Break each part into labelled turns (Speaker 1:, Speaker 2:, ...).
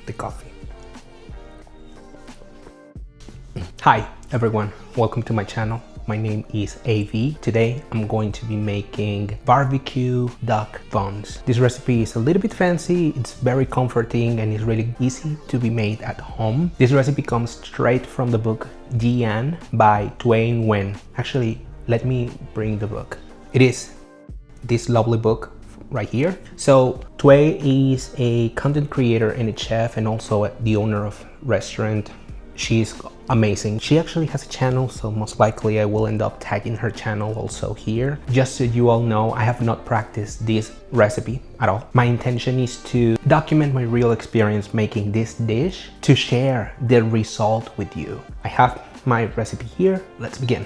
Speaker 1: The coffee. Hi everyone, welcome to my channel. My name is AV. Today I'm going to be making barbecue duck buns. This recipe is a little bit fancy, it's very comforting, and it's really easy to be made at home. This recipe comes straight from the book Gian by Tue Nguyen. Actually, let me bring the book. It is this lovely book right here. So Tue is a content creator and a chef, and also the owner of restaurant. She's amazing. She actually has a channel, so most likely I will end up tagging her channel also here. Just so you all know, I have not practiced this recipe at all. My intention is to document my real experience making this dish to share the result with you. I have my recipe here. Let's begin.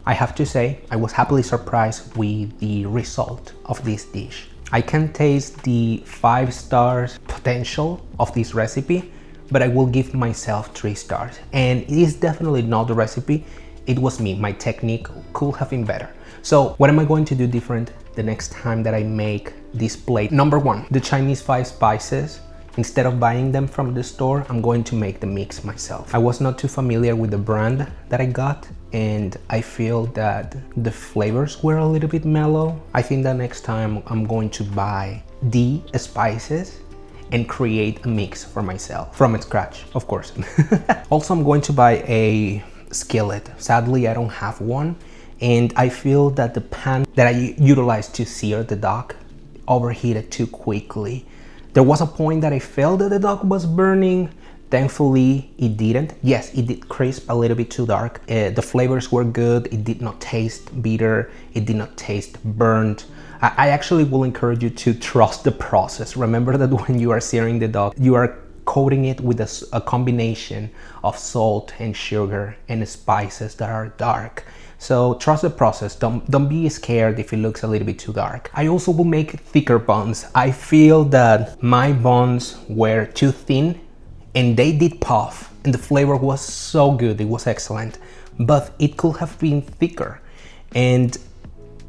Speaker 1: I have to say, I was happily surprised with the result of this dish. I can taste the 5 stars potential of this recipe, but I will give myself 3 stars. And it is definitely not the recipe, it was me. My technique could have been better. So what am I going to do different the next time that I make this plate? Number 1, the Chinese 5 spices. Instead of buying them from the store, I'm going to make the mix myself. I was not too familiar with the brand that I got, and I feel that the flavors were a little bit mellow. I think that next time I'm going to buy the spices and create a mix for myself from scratch, of course. Also, I'm going to buy a skillet. Sadly, I don't have one, and I feel that the pan that I utilized to sear the duck overheated too quickly. There was a point that I felt that the duck was burning. Thankfully, it didn't. Yes, it did crisp a little bit too dark. The flavors were good. It did not taste bitter. It did not taste burnt. I actually will encourage you to trust the process. Remember that when you are searing the duck, you are coating it with a combination of salt and sugar and spices that are dark. So trust the process. Don't be scared if it looks a little bit too dark. I also will make thicker buns. I feel that my buns were too thin and they did puff, and the flavor was so good. It was excellent, but it could have been thicker. And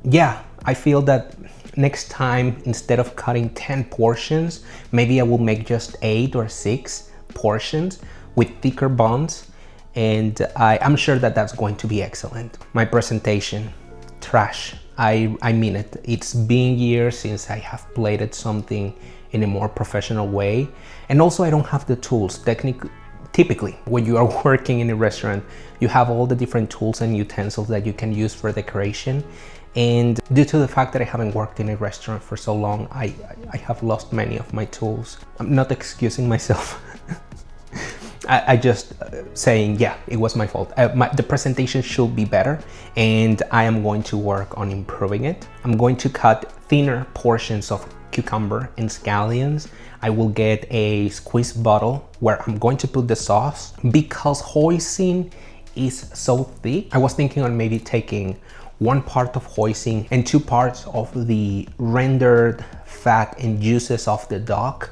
Speaker 1: yeah, I feel that next time, instead of cutting 10 portions, maybe I will make just 8 or 6 portions with thicker buns. And I'm sure that that's going to be excellent. My presentation, trash. I mean it. It's been years since I have plated something in a more professional way. And also I don't have the tools. Typically, when you are working in a restaurant, you have all the different tools and utensils that you can use for decoration. And due to the fact that I haven't worked in a restaurant for so long, I have lost many of my tools. I'm not excusing myself. I just saying, yeah, it was my fault. The presentation should be better, and I am going to work on improving it. I'm going to cut thinner portions of cucumber and scallions. I will get a squeeze bottle where I'm going to put the sauce. Because hoisin is so thick, I was thinking on maybe taking 1 part of hoisin and 2 parts of the rendered fat and juices of the duck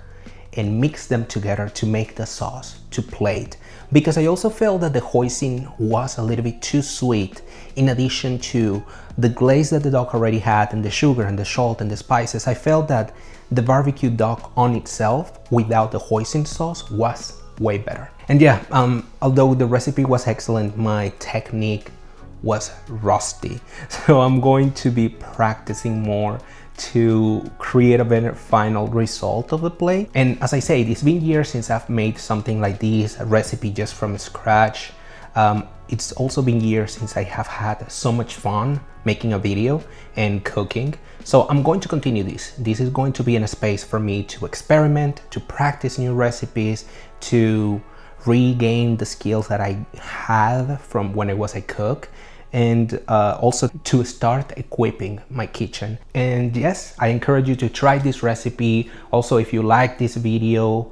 Speaker 1: and mix them together to make the sauce to plate. Because I also felt that the hoisin was a little bit too sweet, in addition to the glaze that the duck already had and the sugar and the salt and the spices. I felt that the barbecue duck on itself without the hoisin sauce was way better. And yeah, although the recipe was excellent, my technique was rusty. So I'm going to be practicing more to create a better final result of the plate. And as I said, it's been years since I've made something like this, a recipe just from scratch. It's also been years since I have had so much fun making a video and cooking. So I'm going to continue this. This is going to be in a space for me to experiment, to practice new recipes, to regain the skills that I had from when I was a cook, and also to start equipping my kitchen. And yes, I encourage you to try this recipe. Also, if you like this video,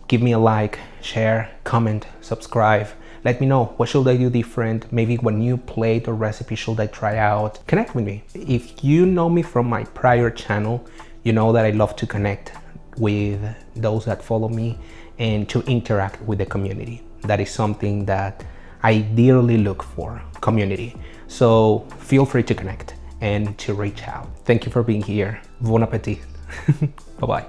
Speaker 1: give me a like, share, comment, subscribe. Let me know what should I do different, maybe what new plate or recipe should I try out. Connect with me. If you know me from my prior channel, you know that I love to connect with those that follow me and to interact with the community. That is something that I dearly look for, community. So feel free to connect and to reach out. Thank you for being here. Bon appetit. Bye-bye.